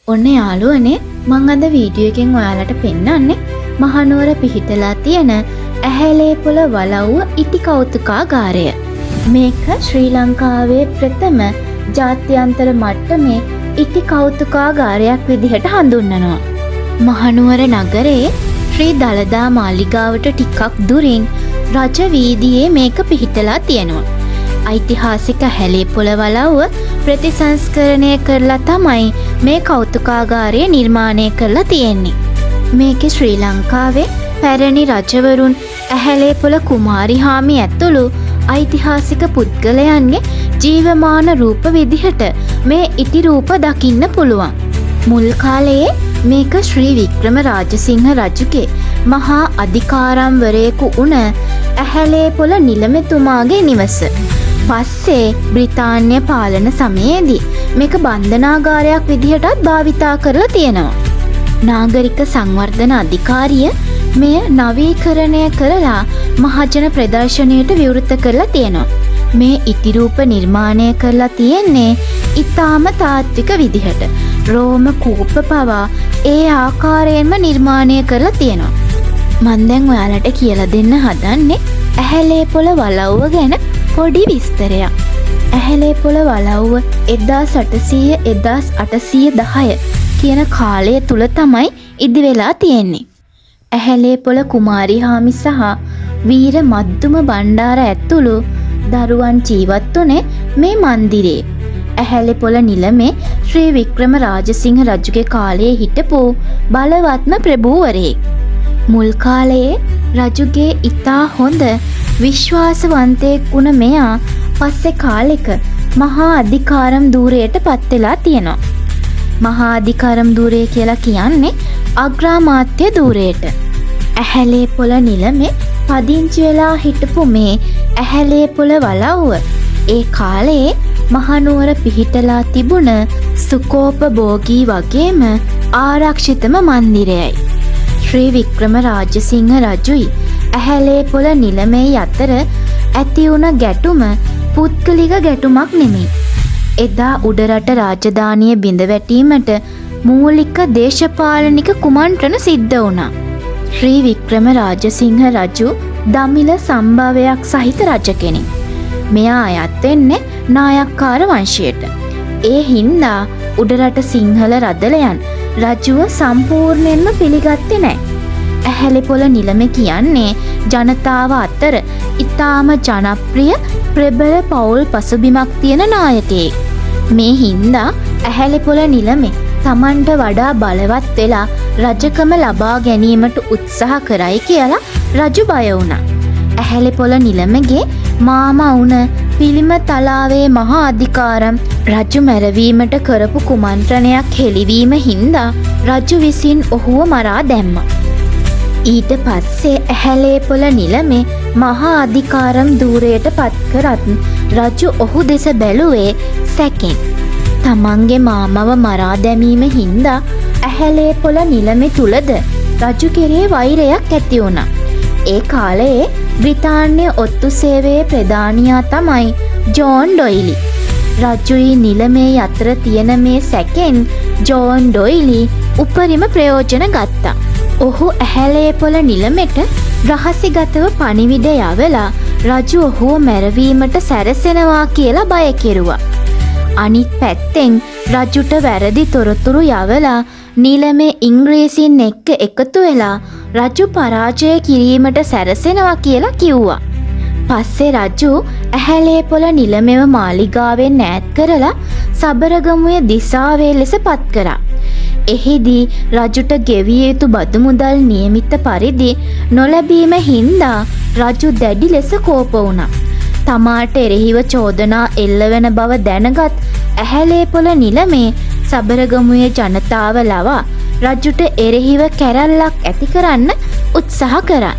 ඔන්න යාළුවනේ මං අද වීඩියෝ එකෙන් ඔයාලට පෙන්නන්නේ මහනුවර පිහිටලා තියෙන ඇහැලේපොළ වලව්ව ඉටි කෞතුකාගාරය. මේක ශ්‍රී ලංකාවේ ප්‍රථම ජාත්‍යන්තර මට්ටමේ ඉටි කෞතුකාගාරයක් විදිහට හඳුන්වනවා. මහනුවර නගරයේ ශ්‍රී දළදා මාලිගාවට ටිකක් දුරින් රජ වීදියේ මේක පිහිටලා තියෙනවා. ඓතිහාසික ඇහැලේපොළ වලව්ව ප්‍රතිසංස්කරණය කරලා තමයි මේ කෞතුකාගාරය නිර්මාණය කරලා තියෙන්නේ. මේකේ ශ්‍රී ලංකාවේ පැරණි රජවරුන් ඇහැලේපොළ කුමාරිහාමි ඇතුළු ඓතිහාසික පුද්ගලයන්ගේ ජීවමාන රූප විදිහට මේ ඉටි රූප දකින්න පුළුවන්. මුල් කාලයේ මේක ශ්‍රී වික්‍රම රාජසිංහ රජුගේ මහා අධිකාරම්වරයෙකු වුණ ඇහැලේපොළ නිලමේතුමාගේ නිවස. පස්සේ බ්‍රිතාන්‍ය පාලන සමයේදී මේක බන්ධනාගාරයක් විදිහටත් භාවිතා කරලා තියෙනවා. නාගරික සංවර්ධන අධිකාරිය මෙය නවීකරණය කරලා මහජන ප්‍රදර්ශනයට විවෘත කරලා තියෙනවා. මේ ඉටි රූප නිර්මාණය කරලා තියෙන්නේ ඉතාම තාත්වික විදිහට. රෝම කූප පවා ඒ ආකාරයෙන්ම නිර්මාණය කරලා තියෙනවා. මම දැන් ඔයාලට කියලා දෙන්න හදන්නේ ඇහැලේපොළ වලව්ව ගැන පොඩි විස්තරයක්. ඇහැලේපොළ වලව්ව 1800-1810 කියන කාලය තුල තමයි ඉදි වෙලා තියෙන්නේ. ඇහැලේපොළ කුමාරිහාමි සහ වීර මද්දුම බණ්ඩාර ඇතුළු දරුවන් ජීවත් වුණේ මේ මන්දිරේ. ඇහැලේපොළ නිලමේ ශ්‍රී වික්‍රම රාජසිංහ රජුගේ කාලයේ හිටපු බලවත්ම ප්‍රභූවරයෙක්. මුල් කාලයේ රජුගේ ඉතා හොඳ විශ්වාසවන්තයෙක් වුණ මෙයා පස්සේ කාලෙක මහා අධිකාරම් ධූරයට පත් වෙලා තියෙනවා. මහා අධිකාරම් ධූරය කියලා කියන්නේ අග්‍රාමාත්‍ය ධූරයට. ඇහැලේපොළ නිලමේ පදිංචි වෙලා හිටපු මේ ඇහැලේපොළ වලව්ව ඒ කාලයේ මහනුවර පිහිටලා තිබුණ සුකෝපභෝගී වගේම ආරක්ෂිතම මන්දිරයයි. ශ්‍රී වික්‍රම රාජසිංහ රජුයි ඇහැලේපොළ නිලමේ අතර ඇති වුණ ගැටුම පුද්ගලික ගැටුමක් නෙමෙයි. එදා උඩරට රාජධානිය බිඳ වැටීමට මූලික දේශපාලනික කුමන්ත්‍රණ සිද්ධ වුණා. ශ්‍රී වික්‍රම රාජසිංහ රජු දමිළ සම්භවයක් සහිත රජ කෙනෙක්. මෙයා අයත් වෙන්නේ නායක්කාර වංශයට. ඒ හින්දා උඩරට සිංහල රදලයන් රජුව සම්පූර්ණයෙන්ම පිළිගත්තේ නැහැ. ඇහැලේපොළ නිලම කියන්නේ ජනතාව අතර ඉතාම ජනප්‍රිය ප්‍රබල පවුල් පසුබිමක් තියෙන නායකයෙක්. මේ හින්දා ඇහැලේපොළ නිලමේ Tamanට වඩා බලවත් වෙලා රජකම ලබා ගැනීමට උත්සාහ කරයි කියලා රජු බය වුණා. ඇහැලේපොළ නිලමගේ මාමා වුණ පිළිමතලාවේ මහා අධිකාරම් රජු මැරවීමට කරපු කුමන්ත්‍රණයක් හෙළිවීම හින්දා රජු විසින් ඔහුව මරා දැම්මා. ඊට පස්සේ ඇහැලේපොළ නිලමේ මහා අධිකාරම් ධූරයට පත් කරත් රජු ඔහු දෙස බැලුවේ සැකෙන්. තමන්ගේ මාමව මරා දැමීම හින්දා ඇහැලේපොළ නිලමේ තුලද රජු කෙරේ වෛරයක් ඇති වුණා. ඒ කාලයේ බ්‍රිතාන්‍ය ඔත්තු සේවයේ ප්‍රධානියා තමයි ජෝන් ඩොයිලි. රජුයි නිලමේ අතර තියෙන මේ සැකෙන් ජෝන් ඩොයිලි උපරිම ප්‍රයෝජන ගත්තා. ඔහු ඇහැලේපොළ නිලමෙට රහසිගතව පණිවිඩ යවලා රජු ඔහුව මැරවීමට සැරසෙනවා කියලා බය කෙරුවා. අනිත් පැත්තෙන් රජුට වැරදි තොරතුරු යවලා නිලමේ ඉංග්‍රීසීන් එක්ක එකතු වෙලා රජු පරාජය කිරීමට සැරසෙනවා කියලා කිව්වා. පස්සේ රජු ඇහැලේපොළ නිලමේව මාලිගාවෙන් ඈත් කරලා සබරගමුවේ දිසාවේ ලෙස පත් කරා. එහිදී රජුට ගෙවිය යුතු බදු මුදල් නියමිත පරිදි නොලැබීම හින්දා රජු දැඩි ලෙස කෝප වුණා. තමාට එරෙහිව චෝදනා එල්ලවෙන බව දැනගත් ඇහැලේපොළ නිලමේ සබරගමුවේ ජනතාව ලවා රජුට එරෙහිව කැරැල්ලක් ඇති කරන්න උත්සාහ කරා.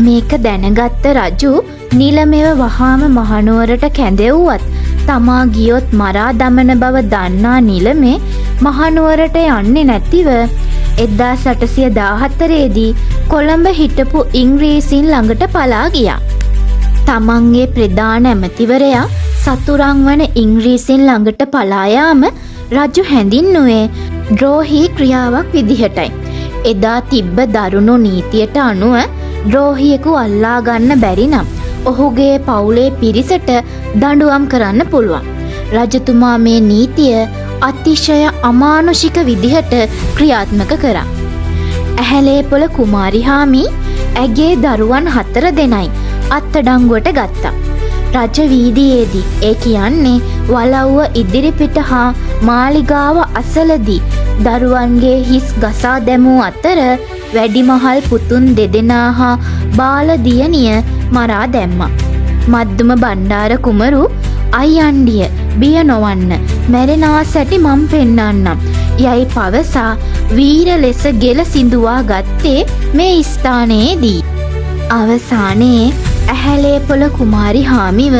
මේක දැනගත්ත රජු නිලමේව වහාම මහනුවරට කැඳෙව්වත් තමා ගියොත් මරා දමන බව දන්නා නිලමේ මහනුවරට යන්නේ නැතිව 1814 දී කොළඹ හිටපු ඉංග්‍රීසීන් ළඟට පලා ගියා. තමන්ගේ ප්‍රධාන ඇමතිවරයා සතුරන් වන ඉංග්‍රීසීන් ළඟට පලා යාම රජු හැඳින්නුවේ ද්‍රෝහී ක්‍රියාවක් විදිහටයි. එදා තිබ්බ දරුණු නීතියට අනුව ද්‍රෝහියෙකු අල්ලා ගන්න බැරි නම් ඔහුගේ පවුලේ පිරිසට දඬුවම් කරන්න පුළුවන්. රජතුමා මේ නීතිය අතිශය අමානුෂික විදිහට ක්‍රියාත්මක කරා. ඇහැලේපොළ කුමාරිහාමි ඇගේ දරුවන් 4 දෙනයි අත්අඩංගුවට ගත්තා. රජ වීදියේදී ඒ කියන්නේ වලව්ව ඉදිරිපිට හා මාලිගාව අසලදී දරුවන්ගේ හිස් ගසා දැමූ අතර වැඩිමහල් පුතුන් දෙදෙනා හා බාල දියණිය මරා දැම්මා. මද්දුම බණ්ඩාර කුමරු අයියන්ඩිය බිය නොවන්න මැරෙනා සැටි මම් පෙන්නන්නම් යයි පවසා වීර ලෙස ගෙල සිඳුවා ගත්තේ මේ ස්ථානයේදී. අවසානයේ ඇහැලේපොළ කුමාරිහාමිව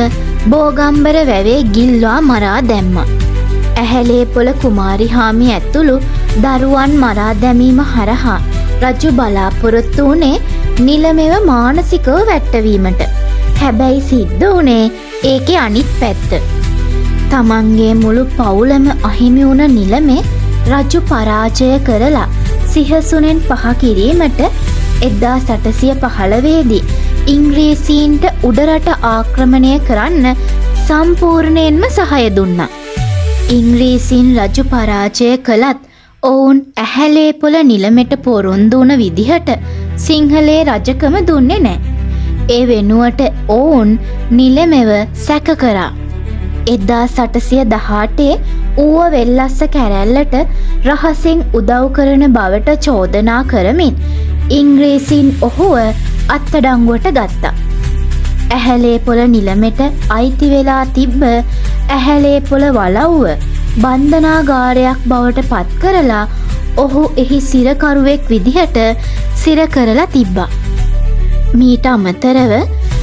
බෝගම්බර වැවේ ගිල්වා මරා දැම්මා. ඇහැලේපොළ කුමාරිහාමි ඇතුළු දරුවන් මරා දැමීම හරහා රජු බලාපොරොත්තු වුණේ නිලමෙව මානසිකව වැට්ටවීමට. හැබැයි සිද්ධ වුණේ ඒකේ අනිත් පැත්ත. තමන්ගේ මුළු පවුලම අහිමි වුණ නිලමේ රජු පරාජය කරලා සිහසුනෙන් පහ කිරීමට 1815 දී ඉංග්‍රීසීන්ට උඩරට ආක්‍රමණය කරන්න සම්පූර්ණයෙන්ම සහය දුන්නා. ඉංග්‍රීසීන් රජු පරාජය කළත් ඔවුන් ඇහැලේපොළ නිලමෙට පොරොන්දු වුණ විදිහට සිංහලේ රජකම දුන්නේ නැහැ. ඒ වෙනුවට ඔවුන් නිලමෙව සැක කරා. 1818 ඌව වෙල්ලස්ස කැරැල්ලට රහසින් උදව් කරන බවට චෝදනා කරමින් ඉංග්‍රීසීන් ඔහුව අත්අඩංගුවට ගත්තා. ඇහැලේපොළ නිලමෙට අයිති වෙලා තිබ්බ ඇහැලේපොළ වලව්ව බන්ධනාගාරයක් බවට පත් කරලා ඔහු එහි සිරකරුවෙක් විදිහට සිර කරලා තිබ්බා. මීට අමතරව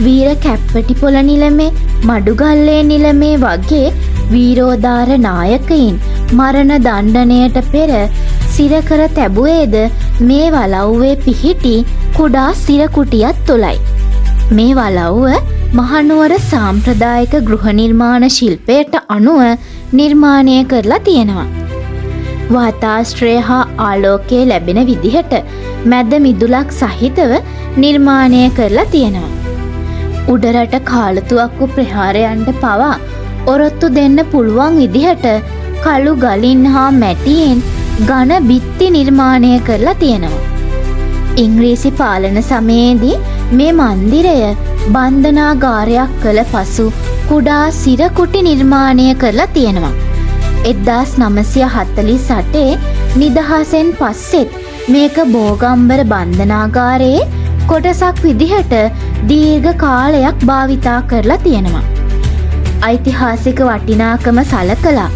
වීර කැප්පටිපොළ නිලමේ මඩුගල්ලේ නිලමේ වගේ වීරෝදාර නායකයින් මරණ දණ්ඩනයට පෙර සිරකර තැබුවේද මේ වලව්වේ පිහිටි කුඩා සිරකුටියක් තුලයි. මේ වලව්ව මහනුවර සාම්ප්‍රදායික ගෘහ නිර්මාණ ශිල්පයට අනුව නිර්මාණය කරලා තියෙනවා. වාතාශ්‍රය හා ආලෝකය ලැබෙන විදිහට මැද මිදුලක් සහිතව නිර්මාණය කරලා තියෙනවා. උඩරට කාලතුවක්කු ප්‍රහාරයන්ට පවා ඔරොත්තු දෙන්න පුළුවන් විදිහට කළු ගලින් හා මැටියෙන් ඝන බිත්ති නිර්මාණය කරලා තියෙනවා. ඉංග්‍රීසි පාලන සමයේදී මේ මන්දිරය බන්ධනාගාරයක් කළ පසු කුඩා සිරකුටි නිර්මාණය කරලා තියෙනවා. 1948 නිදහසෙන් පස්සෙත් මේක බෝගම්බර බන්ධනාගාරයේ කොටසක් විදිහට දීර්ඝ කාලයක් භාවිතා කරලා තියෙනවා. ඓතිහාසික වටිනාකම සලකලා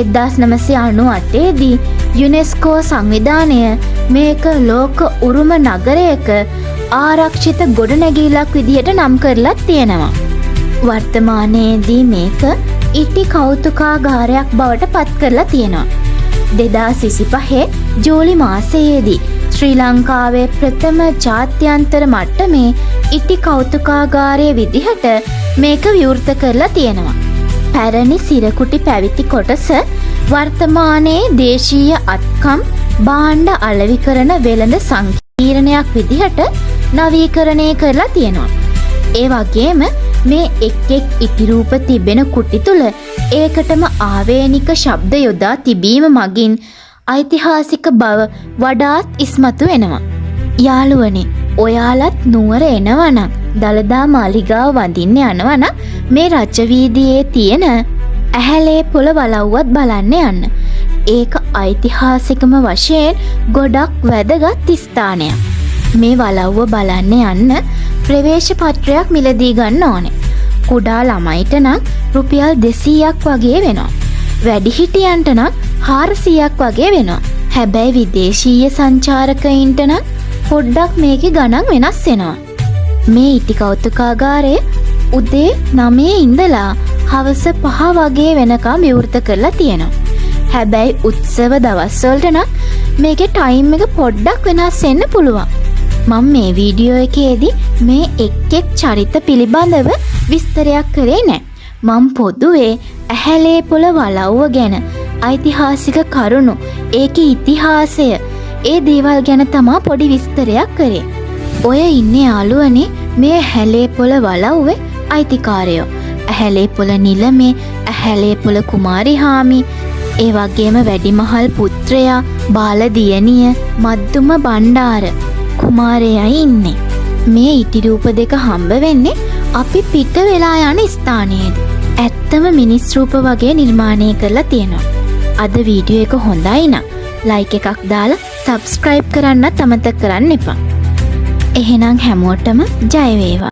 1998 දී යුනෙස්කෝ සංවිධානය මේක ලෝක උරුම නගරයක ආරක්ෂිත ගොඩනැගිල්ලක් විදිහට නම් කරලා තියෙනවා. වර්තමානයේදී මේක ඉටි කෞතුකාගාරයක් බවට පත් කරලා තියෙනවා. 2025 ජූලි මාසයේදී ශ්‍රී ලංකාවේ ප්‍රථම ජාත්‍යන්තර මට්ටමේ ඉටි කෞතුකාගාරයේ විදිහට මේක විවෘත කරලා තියෙනවා. පැරණි සිරකුටි පැවිති කොටස වර්තමානයේ දේශීය අත්කම් භාණ්ඩ අලෙවිකරන වෙළඳ සංකීර්ණයක් විදිහට නවීකරණය කරලා තියෙනවා. ඒ වගේම මේ එක් ඉටි රූප තිබෙන කුටි තුල ඒකටම ආවේනික ශබ්ද යොදා තිබීම මගින් ඓතිහාසික බව වඩාත් ඉස්මතු වෙනවා. යාළුවනේ, ඔයාලත් නුවර එනවනම් දළදා මාලිගාව වඳින්න යනවනම් මේ රජවීදියේ තියෙන ඇහැලේපොළ වලව්වත් බලන්න යන්න. ඒක ඓතිහාසිකම වශයෙන් ගොඩක් වැදගත් ස්ථානයක්. මේ වලව්ව බලන්න යන්න ප්‍රවේශ පත්‍රයක් මිලදී ගන්න ඕනේ. කුඩා ළමයිට නම් රුපියල් 200ක් වගේ වෙනවා. වැඩිහිටියන්ට නම් 400ක් වගේ වෙනවා. හැබැයි විදේශීය සංචාරකයින්ට නම් පොඩ්ඩක් මේකේ ගණන් වෙනස් වෙනවා. මේ ඉටි කෞතුකාගාරය උදේ 9 ඉඳලා හවස 5 වගේ වෙනකම් විවෘත කරලා තියෙනවා. හැබැයි උත්සව දවස්වලට නම් මේකේ ටයිම් එක පොඩ්ඩක් වෙනස් වෙන්න පුළුවන්. මම මේ වීඩියෝ එකේදී මේ එක් චරිත පිළිබඳව විස්තරයක් කරේ නැහැ. මම පොදුවේ ඇහැලේපොළ වලව්ව ගැන ඓතිහාසික කරුණු, ඒකේ ඉතිහාසය, ඒ දේවල් ගැන තමා පොඩි විස්තරයක් කරේ. ඔය ඉන්නේ යාළුවනේ මේ ඇහැලේපොළ වලව්වේ අයිතිකාරයෝ. ඇහැලේපොළ නිලමේ ඇහැලේපොළ කුමාරිහාමි, ඒ වගේම වැඩිමහල් පුත්‍රයා, බාල දියණිය, මද්දුම බණ්ඩාර කුමාරයයි ඉන්නේ. මේ ඉටි රූප දෙක හම්බ වෙන්නේ අපි පිට වෙලා යන ස්ථානයේදී. ඇත්තම මිනිස් රූප වගේ නිර්මාණය කරලා තියෙනවා. අද වීඩියෝ එක හොඳයි නම් ලයික් එකක් දාලා සබ්ස්ක්‍රයිබ් කරන්නත් අමතක කරන්න එපා. එහෙනම් හැමෝටම ජය වේවා.